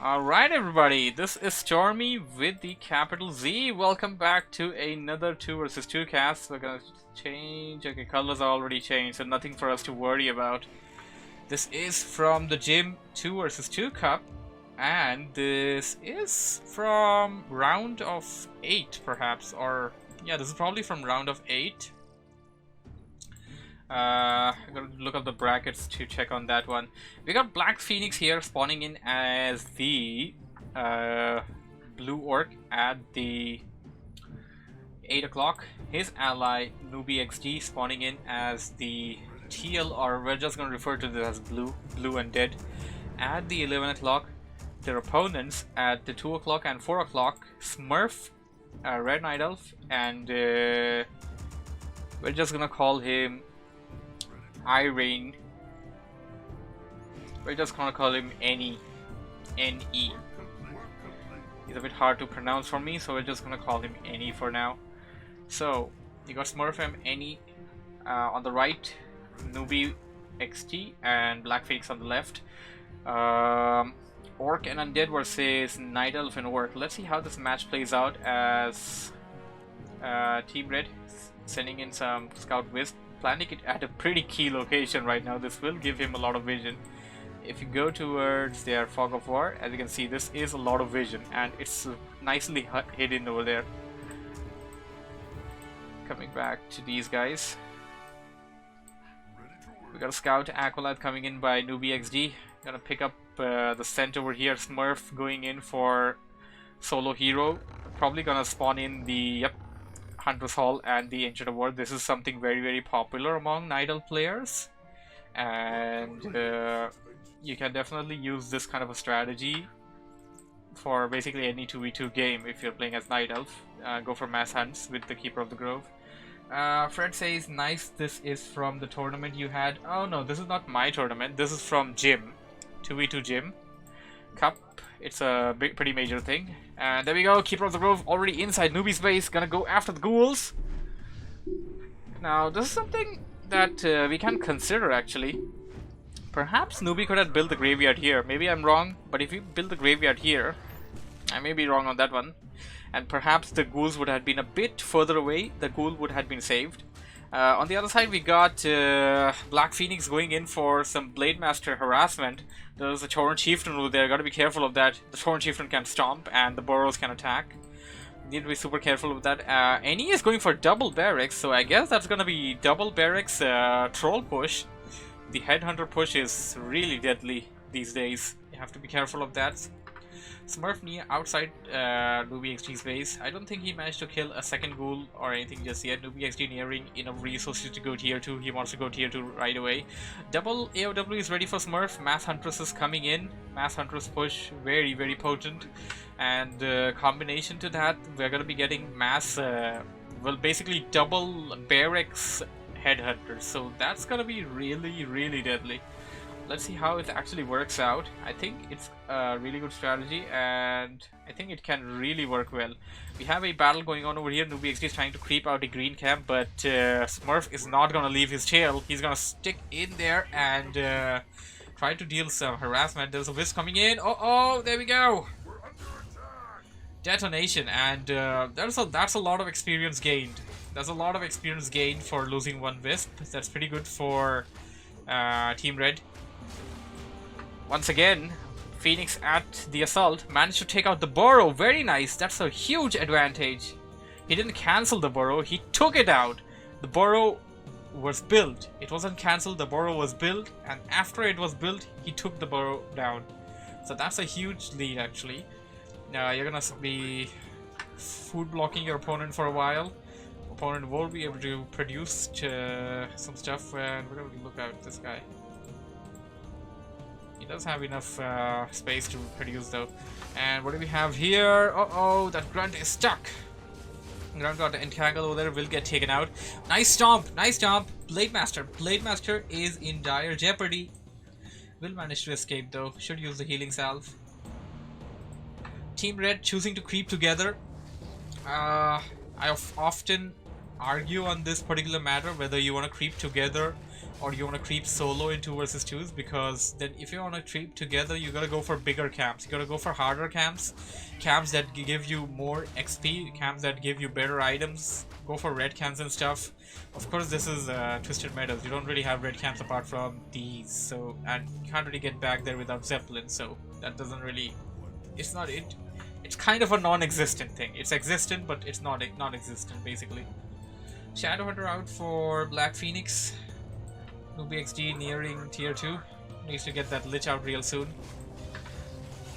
Alright everybody, this is Stormy with the capital Z. Welcome back to another 2 versus 2 cast. We're gonna change, okay, colors are already changed, so nothing for us to worry about. This is from the Gym 2 versus 2 Cup, and this is from round of 8 perhaps, or yeah, this is probably from round of 8. I gotta look up the brackets to check on that one. We got BlackPhoenix here spawning in as the blue orc at the 8 o'clock. His ally NoobyXD spawning in as the teal, or we're just gonna refer to this as blue undead, at the 11 o'clock. Their opponents at the 2 o'clock and 4 o'clock, Smurf, red night elf, and we're just gonna call him ArieNNE. We're just gonna call him ArieNNE. N-E. He's a bit hard to pronounce for me, so we're just gonna call him ArieNNE for now. So you got Smurf and ArieNNE on the right, NoobyXD and BlackPhoenix on the left. Orc and Undead versus Night Elf and Orc. Let's see how this match plays out as Team Red sending in some Scout Wisp, planting it at a pretty key location right now. This will give him a lot of vision. If you go towards their Fog of War, as you can see, this is a lot of vision and it's nicely hidden over there. Coming back to these guys, we got a Scout Acolyte coming in by NoobyXD. Gonna pick up the scent over here. Smurf going in for solo hero, probably gonna spawn in the Hunter's Hall and the Ancient Award. This is something very popular among Night Elf players, and you can definitely use this kind of a strategy for basically any 2v2 game if you're playing as Night Elf. Go for mass hunts with the Keeper of the Grove. Fred says, nice, this is from the tournament you had. Oh no, this is not my tournament, this is from Gym 2v2 Gym Cup. It's a pretty major thing. And there we go, Keeper of the Grove already inside Newbie space, gonna go after the ghouls. Now this is something that we can consider actually. Perhaps Newbie could have built the graveyard here. Maybe I'm wrong, but if you build the graveyard here, I may be wrong on that one. And perhaps the ghouls would have been a bit further away, the ghoul would have been saved. On the other side we got BlackPhoenix going in for some Blade Master harassment. There's a Choran Chieftain over there, gotta be careful of that. The Choran Chieftain can stomp and the burrows can attack. Need to be super careful with that. ArieNNE is going for double barracks, so I guess that's gonna be double barracks troll push. The headhunter push is really deadly these days. You have to be careful of that. Smurf near outside NoobyXD's base. I don't think he managed to kill a second ghoul or anything just yet. NoobyXD nearing enough resources to go tier 2. He wants to go tier 2 right away. Double AOW is ready for Smurf. Mass Huntress is coming in. Mass Huntress push, very potent. And combination to that, we're gonna be getting mass, well, basically double barracks headhunters. So that's gonna be really deadly. Let's see how it actually works out. I think it's a really good strategy and I think it can really work well. We have a battle going on over here. NoobyXD is trying to creep out a green camp, but Smurf is not gonna leave his tail. He's gonna stick in there and try to deal some harassment. There's a wisp coming in. Oh, there we go. Detonation, and that's a lot of experience gained. That's a lot of experience gained for losing one wisp. That's pretty good for Team Red. Once again, Phoenix at the assault managed to take out the burrow. Very nice. That's a huge advantage. He didn't cancel the burrow. He took it out. The burrow was built. It wasn't cancelled. The burrow was built. And after it was built, he took the burrow down. So that's a huge lead actually. You're going to be food blocking your opponent for a while. Opponent won't be able to produce some stuff. And we're going to look at this guy. He does have enough space to produce though. And what do we have here? Oh, that grunt is stuck. Grunt got entangled over there, will get taken out. Nice stomp, nice stomp. Blade Master is in dire jeopardy. Will manage to escape though, should use the healing salve. Team Red choosing to creep together. I often argue on this particular matter, whether you want to creep together or you want to creep solo in 2 versus 2s, because then if you want to creep together, you gotta go for bigger camps. You gotta go for harder camps, camps that give you more XP, camps that give you better items. Go for red camps and stuff. Of course, this is Twisted Meadows. You don't really have red camps apart from these, so, and you can't really get back there without Zeppelin, so that doesn't really, it's not it. It's kind of a non-existent thing. It's existent, but it's not non-existent basically. Shadowhunter out for BlackPhoenix. NoobyXD nearing tier 2. Needs to get that Lich out real soon.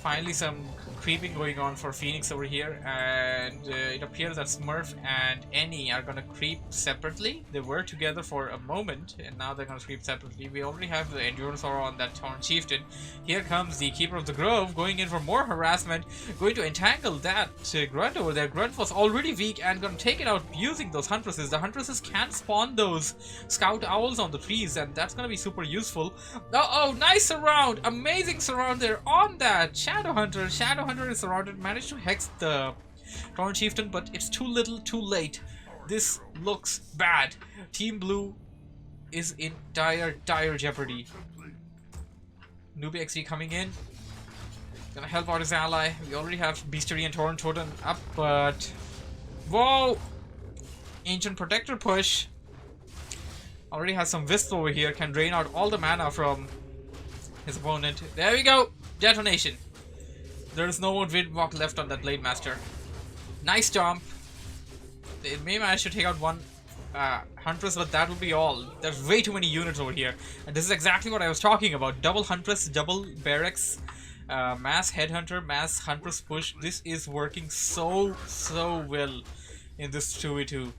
Finally some creeping going on for Phoenix over here, and it appears that Smurf and ArieNNE are gonna creep separately. They were together for a moment, and now they're gonna creep separately. We already have the Endurance Aura on that Torn Chieftain. Here comes the Keeper of the Grove, going in for more harassment, going to entangle that Grunt over there. Grunt was already weak and gonna take it out using those Huntresses. The Huntresses can't spawn those Scout Owls on the trees, and that's gonna be super useful. Oh, nice surround! Amazing surround there on that Shadowhunter. Shadowhunter is surrounded, managed to hex the Torn Chieftain, but it's too little, too late. This looks bad. Team Blue is in dire jeopardy. NoobyXD coming in, gonna help out his ally. We already have Bestiary and Torn Totem up, but whoa! Ancient Protector push. Already has some Wisp over here, can drain out all the mana from his opponent. There we go! Detonation. There's no more Windwalk left on that Blade Master. Nice jump. They may manage to take out one Huntress, but that will be all. There's way too many units over here. And this is exactly what I was talking about. Double Huntress, double Barracks, mass Headhunter, mass Huntress push. This is working so well in this 2v2.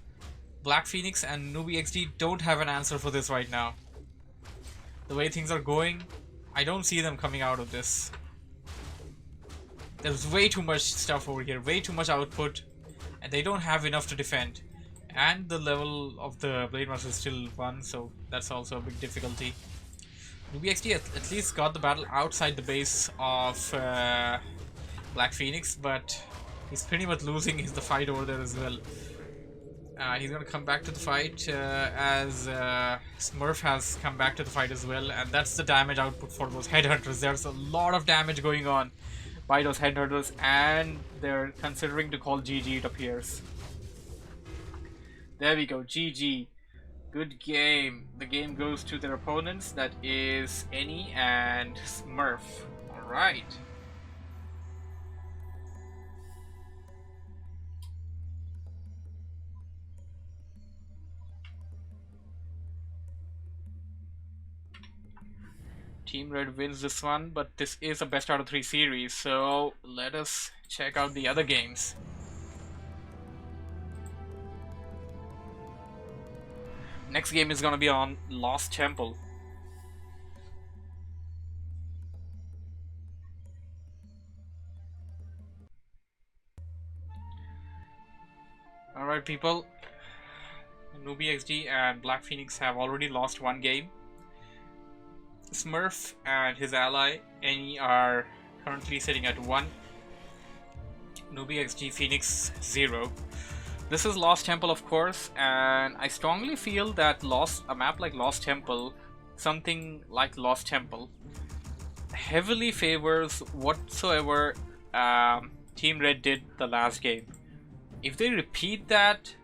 BlackPhoenix and NoobyXD don't have an answer for this right now. The way things are going, I don't see them coming out of this. There's way too much stuff over here, way too much output, and they don't have enough to defend. And the level of the Blade Master is still 1, so that's also a big difficulty. NoobyXD at least got the battle outside the base of BlackPhoenix, but he's pretty much losing the fight over there as well. He's gonna come back to the fight as Smurf has come back to the fight as well, and that's the damage output for those Headhunters. There's a lot of damage going on by those Headhunters, and they're considering to call GG, it appears. There we go, GG. Good game. The game goes to their opponents, that is ArieNNE and Smurf. Alright. Team Red wins this one, but this is a best out of 3 series, so let us check out the other games. Next game is gonna be on Lost Temple. Alright people, NoobyXD and BlackPhoenix have already lost 1 game. Smurf and his ally ArieNNE are currently sitting at 1. NoobyXD Phoenix 0. This is Lost Temple, of course, and I strongly feel that a map like Lost Temple, something like Lost Temple, heavily favors whatsoever Team Red did the last game. If they repeat that,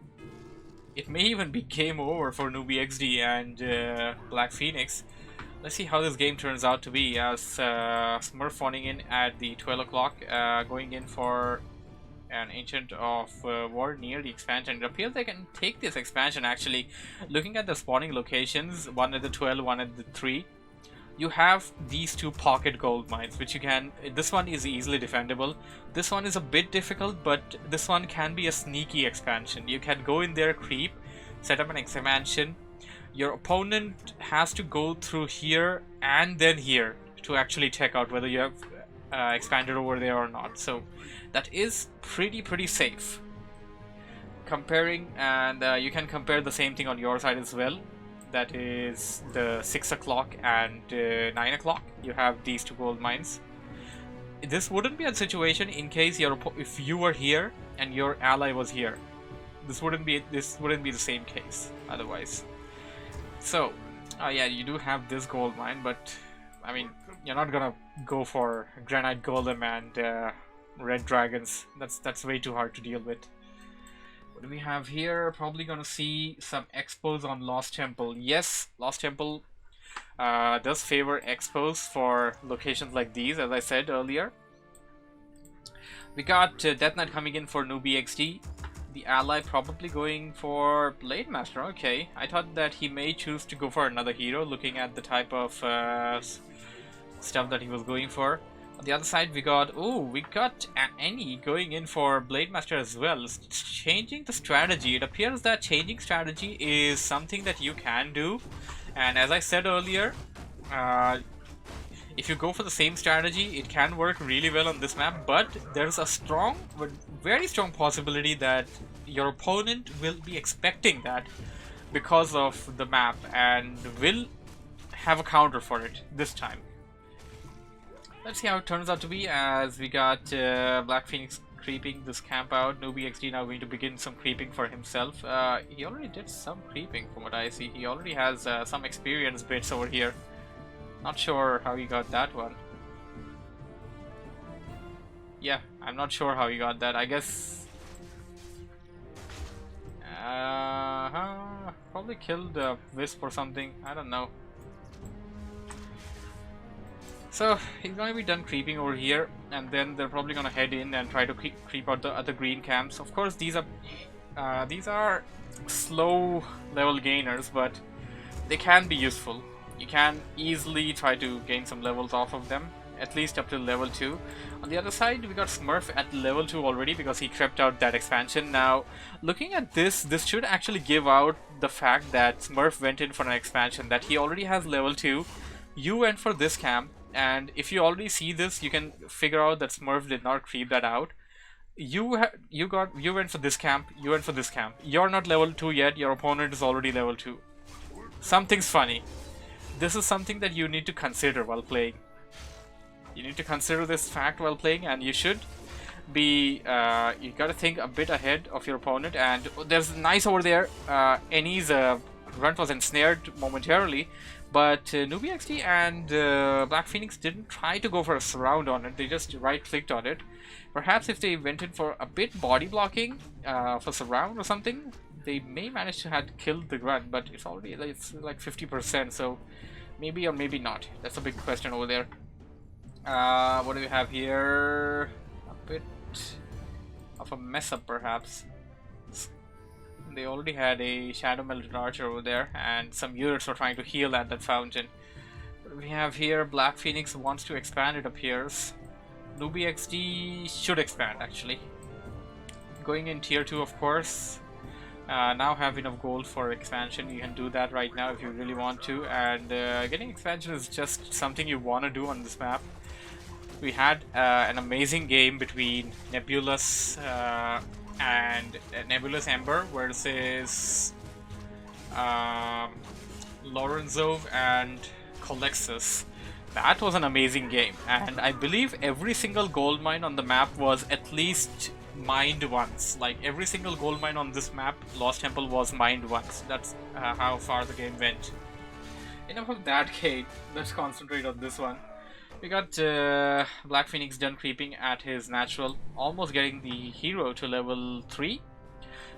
it may even be game over for NoobyXD and BlackPhoenix. Let's see how this game turns out to be, as Smurf phoning in at the 12 o'clock, going in for an Ancient of War near the expansion. It appears they can take this expansion actually. Looking at the spawning locations, one at the 12, one at the 3, you have these 2 pocket gold mines, which you can, this one is easily defendable. This one is a bit difficult, but this one can be a sneaky expansion. You can go in there, creep, set up an expansion. Your opponent has to go through here and then here to actually check out whether you have expanded over there or not. So that is pretty safe. Comparing, and you can compare the same thing on your side as well. That is the 6 o'clock and 9 o'clock. You have these 2 gold mines. This wouldn't be a situation in case if you were here and your ally was here. This wouldn't be the same case otherwise. So, yeah, you do have this gold mine, but I mean, you're not gonna go for granite golem and red dragons. That's way too hard to deal with. What do we have here? Probably gonna see some expos on Lost Temple. Yes, Lost Temple does favor expos for locations like these, as I said earlier. We got Death Knight coming in for NoobyXD. The ally probably going for Blade Master. Okay, I thought that he may choose to go for another hero, looking at the type of stuff that he was going for. On the other side, we got ArieNNE going in for Blade Master as well. Changing the strategy. It appears that changing strategy is something that you can do, and as I said earlier, if you go for the same strategy, it can work really well on this map, but there's a very strong possibility that your opponent will be expecting that because of the map and will have a counter for it this time. Let's see how it turns out to be, as we got BlackPhoenix creeping this camp out. NoobyXD now going to begin some creeping for himself. He already did some creeping from what I see. He already has some experience bits over here. Not sure how he got that one. Yeah, I'm not sure how he got that. I guess probably killed a wisp or something. I don't know. So he's gonna be done creeping over here, and then they're probably gonna head in and try to creep out the other green camps. Of course, these are slow level gainers, but they can be useful. You can easily try to gain some levels off of them, at least up to level 2. On the other side, we got Smurf at level 2 already because he crept out that expansion. Now, looking at this should actually give out the fact that Smurf went in for an expansion, that he already has level 2. You went for this camp, and if you already see this, you can figure out that Smurf did not creep that out. You went for this camp, you went for this camp. You're not level 2 yet, your opponent is already level 2. Something's funny. This is something that you need to consider while playing. You need to consider this fact while playing, and you should be, you gotta think a bit ahead of your opponent. And there's nice over there. ArieNNE's grunt was ensnared momentarily, but NoobyXD and BlackPhoenix didn't try to go for a surround on it. They just right clicked on it. Perhaps if they went in for a bit body blocking for surround or something, they may manage to have killed the grunt, but it's already like 50%, so maybe or maybe not. That's a big question over there. What do we have here? A bit of a mess up, perhaps. They already had a Shadow Melted Archer over there, and some units were trying to heal at that fountain. What do we have here? BlackPhoenix wants to expand, it appears. NoobyXD should expand, actually. Going in tier 2, of course. Now have enough gold for expansion. You can do that right now if you really want to, and getting expansion is just something you want to do on this map. We had an amazing game between Nebulous and Nebulous Ember versus Lorenzov and Colexus. That was an amazing game, and I believe every single gold mine on the map was at least mined once. Like every single gold mine on this map, Lost Temple was mined once. That's how far the game went. Enough of that, Kate. Let's concentrate on this one. We got BlackPhoenix done creeping at his natural, almost getting the hero to level 3.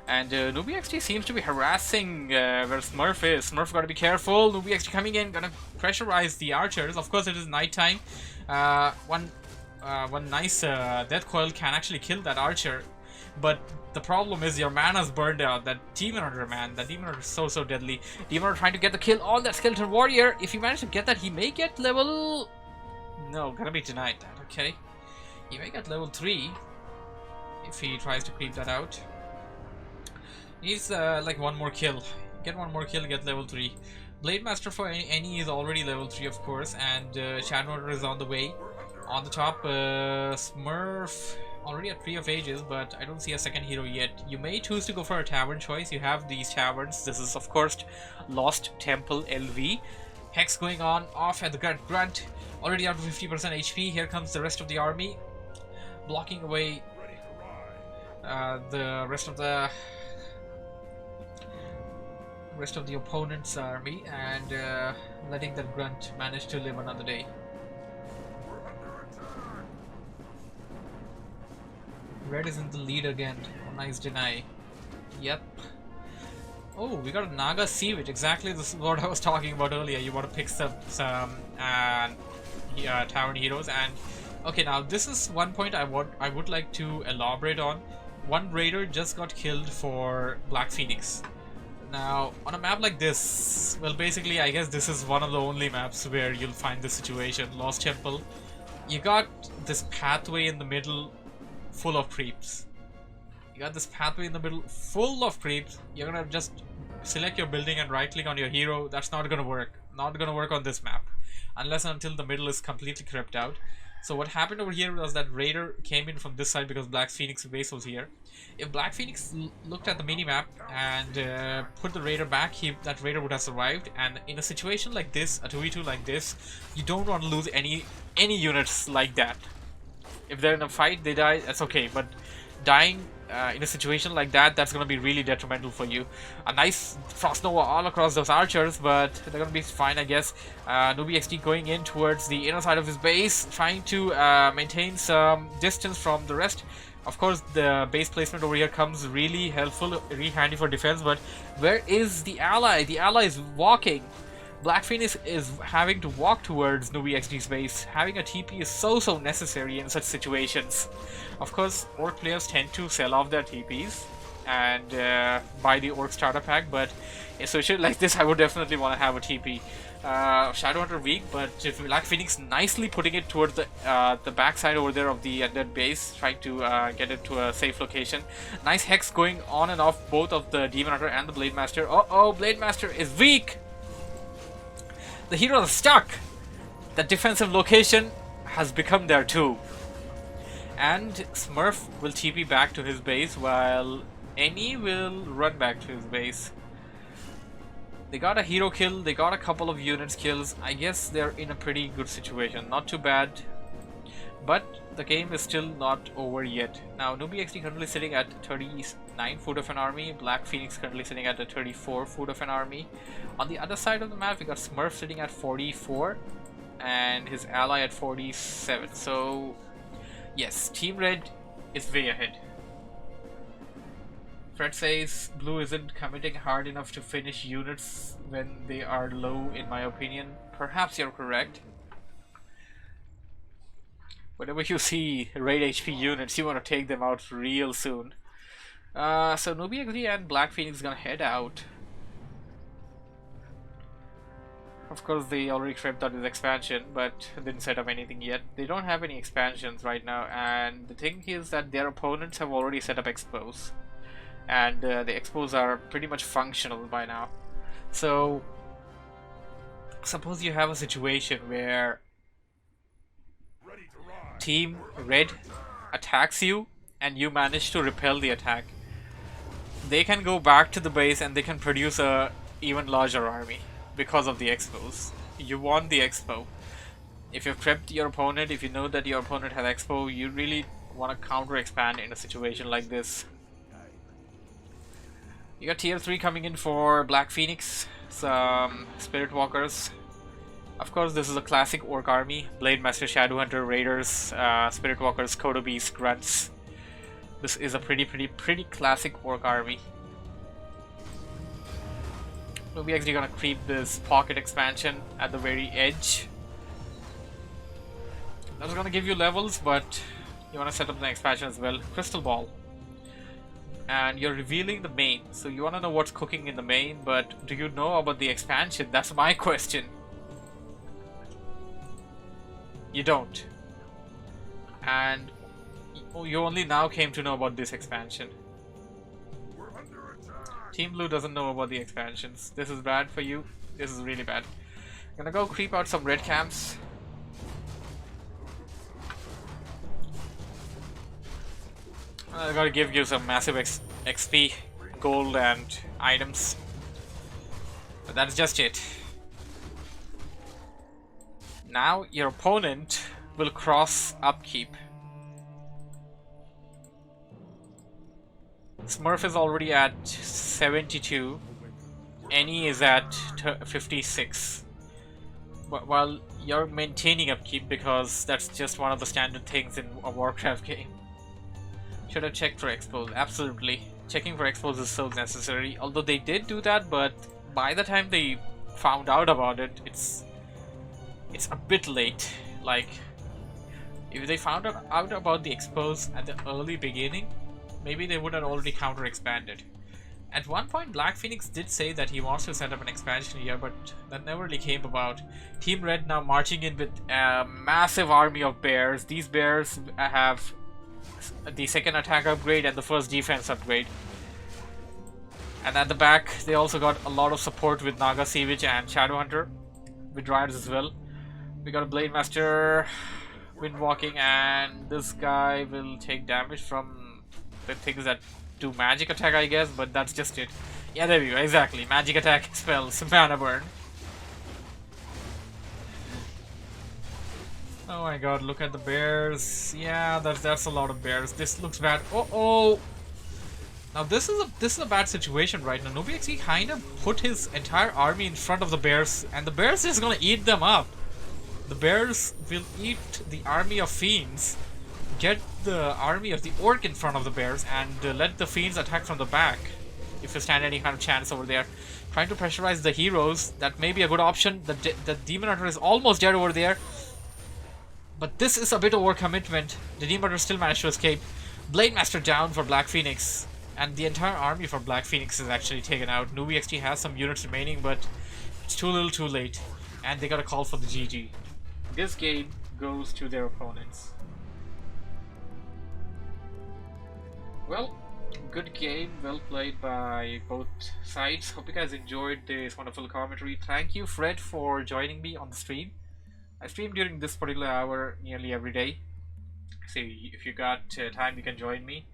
And NoobyXD seems to be harassing where Smurf is. Smurf gotta be careful. NoobyXD coming in, gonna pressurize the archers. Of course, it is nighttime. One nice death coil can actually kill that archer, but the problem is your mana's burned out. That Demon Hunter, man, that Demon Hunter is so deadly. Demon Hunter trying to get the kill on that skeleton warrior. If he manages to get that, he may get level... No, gonna be denied that, okay. He may get level 3 if he tries to creep that out. He's like one more kill. Get one more kill, get level 3. Blade Master for ArieNNE is already level 3, of course, and Shadow is on the way. On the top, Smurf already at 3 of Ages, but I don't see a second hero yet. You may choose to go for a tavern choice. You have these taverns. This is, of course, Lost Temple LV. Hex going on off at the grunt. Already out of 50% HP. Here comes the rest of the army, blocking away the rest of the rest of the opponent's army and letting that grunt manage to live another day. Red is in the lead again. Oh, nice deny. Yep. Oh, we got a Naga Sea Witch. Exactly, this is what I was talking about earlier. You want to pick some Tavern Heroes. And okay, now this is one point I would like to elaborate on. One raider just got killed for BlackPhoenix. Now, on a map like this, well, basically, I guess this is one of the only maps where you'll find this situation. Lost Temple. You got this pathway in the middle full of creeps. You got this pathway in the middle full of creeps. You're gonna just select your building and right click on your hero. That's not gonna work. Not gonna work on this map. Unless and until the middle is completely crept out. So what happened over here was that Raider came in from this side because BlackPhoenix base was here. If BlackPhoenix looked at the minimap and put the Raider back, that Raider would have survived. And in a situation like this, a 2v2 like this, you don't want to lose any units like that. If they're in a fight, they die, that's okay. But dying in a situation like that, that's going to be really detrimental for you. A nice Frost Nova all across those archers, but they're going to be fine, I guess. NoobyXD going in towards the inner side of his base, trying to maintain some distance from the rest. Of course, the base placement over here comes really helpful, really handy for defense, but where is the ally? The ally is walking. BlackPhoenix is having to walk towards NoobyXD's base. Having a TP is so necessary in such situations. Of course, Orc players tend to sell off their TPs and buy the Orc starter pack, but in a situation like this, I would definitely want to have a TP. Shadowhunter weak, but if BlackPhoenix nicely putting it towards the backside over there of the undead base, trying to get it to a safe location. Nice Hex going on and off both of the Demon Hunter and the Blade Master. Oh, Blade Master is weak! The heroes are stuck! The defensive location has become there too. And Smurf will TP back to his base while ArieNNE will run back to his base. They got a hero kill, they got a couple of units kills. I guess they're in a pretty good situation. Not too bad. But the game is still not over yet. Now, NoobyXD currently sitting at 39 foot of an army. BlackPhoenix currently sitting at a 34 foot of an army. On the other side of the map, we got Smurf sitting at 44 and his ally at 47. So, yes, Team Red is way ahead. Fred says blue isn't committing hard enough to finish units when they are low, in my opinion. Perhaps you're correct. Whenever you see raid HP units, you want to take them out real soon. So NoobyXD and BlackPhoenix gonna head out. Of course, they already tripped out his expansion, but didn't set up anything yet. They don't have any expansions right now, and the thing is that their opponents have already set up expos. And the expos are pretty much functional by now. So suppose you have a situation where Team Red attacks you and you manage to repel the attack. They can go back to the base and they can produce a even larger army because of the expos. You want the expo. If you've prepped your opponent, if you know that your opponent has expo, you really want to counter expand in a situation like this. You got tier 3 coming in for BlackPhoenix, some Spirit Walkers. Of course, this is a classic Orc army. Blade Master, Shadowhunter, Raiders, Spirit Walkers, Kodobees, Grunts. This is a pretty classic Orc army. NoobyXD gonna creep this pocket expansion at the very edge. That's gonna give you levels, but you wanna set up the expansion as well. Crystal Ball. And you're revealing the main, so you want to know what's cooking in the main, but do you know about the expansion? That's my question. You don't. And you only now came to know about this expansion. Team Blue doesn't know about the expansions. This is bad for you. This is really bad. I'm gonna go creep out some red camps. I gotta give you some massive XP, gold and items. But that's just it. Now your opponent will cross upkeep. Smurf is already at 72. ArieNNE is at 56. But while you're maintaining upkeep because that's just one of the standard things in a Warcraft game. Should have checked for expos. Absolutely. Checking for expos is so necessary. Although they did do that, but by the time they found out about it, it's a bit late. Like, if they found out about the expos at the early beginning, maybe they would have already counter expanded. At one point, BlackPhoenix did say that he wants to set up an expansion here, but that never really came about. Team Red now marching in with a massive army of bears. These bears have the second attack upgrade and the first defense upgrade. And at the back, they also got a lot of support with Naga Savage and Shadowhunter, with Riders as well. We got a Blade Master, Windwalking, and this guy will take damage from the things that do magic attack, I guess, but that's just it. Yeah, there we go, exactly. Magic attack spells, mana burn. Oh my god, look at the bears. Yeah, that's a lot of bears. This looks bad. Oh. Now this is a bad situation right now. NoobyXD kind of put his entire army in front of the bears, and the bears is gonna eat them up. The bears will eat the army of fiends, get the army of the orc in front of the bears, and let the fiends attack from the back if you stand any kind of chance over there. Trying to pressurize the heroes, that may be a good option. The Demon Hunter is almost dead over there, but this is a bit overcommitment. The Demon Hunter still managed to escape. Blade Master down for BlackPhoenix, and the entire army for BlackPhoenix is actually taken out. NoobyXD has some units remaining, but it's too little too late, and they got a call for the GG. This game goes to their opponents. Well, good game, well played by both sides. Hope you guys enjoyed this wonderful commentary. Thank you, Fred, for joining me on the stream. I stream during this particular hour nearly every day, so if you got time, you can join me.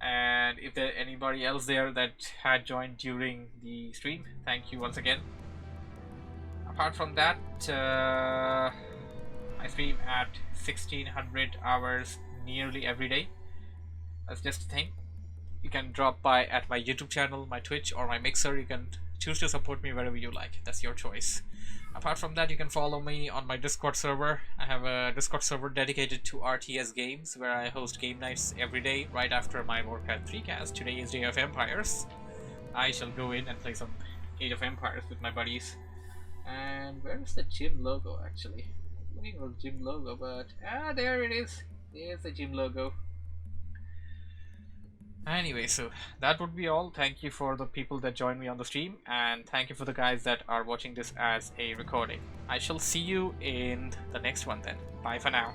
And if there anybody else there that had joined during the stream, thank you once again. Apart from that, I stream at 1600 hours nearly every day. That's just a thing. You can drop by at my YouTube channel, my Twitch, or my Mixer. You can choose to support me wherever you like. That's your choice. Apart from that, you can follow me on my Discord server. I have a Discord server dedicated to RTS games, where I host game nights every day right after my Warcraft 3 cast. Today is Day of Empires. I shall go in and play some Age of Empires with my buddies. And where is the gym logo actually? I'm looking for the gym logo, but there it is. There's the gym logo. Anyway, so that would be all. Thank you for the people that joined me on the stream, and thank you for the guys that are watching this as a recording. I shall see you in the next one then. Bye for now.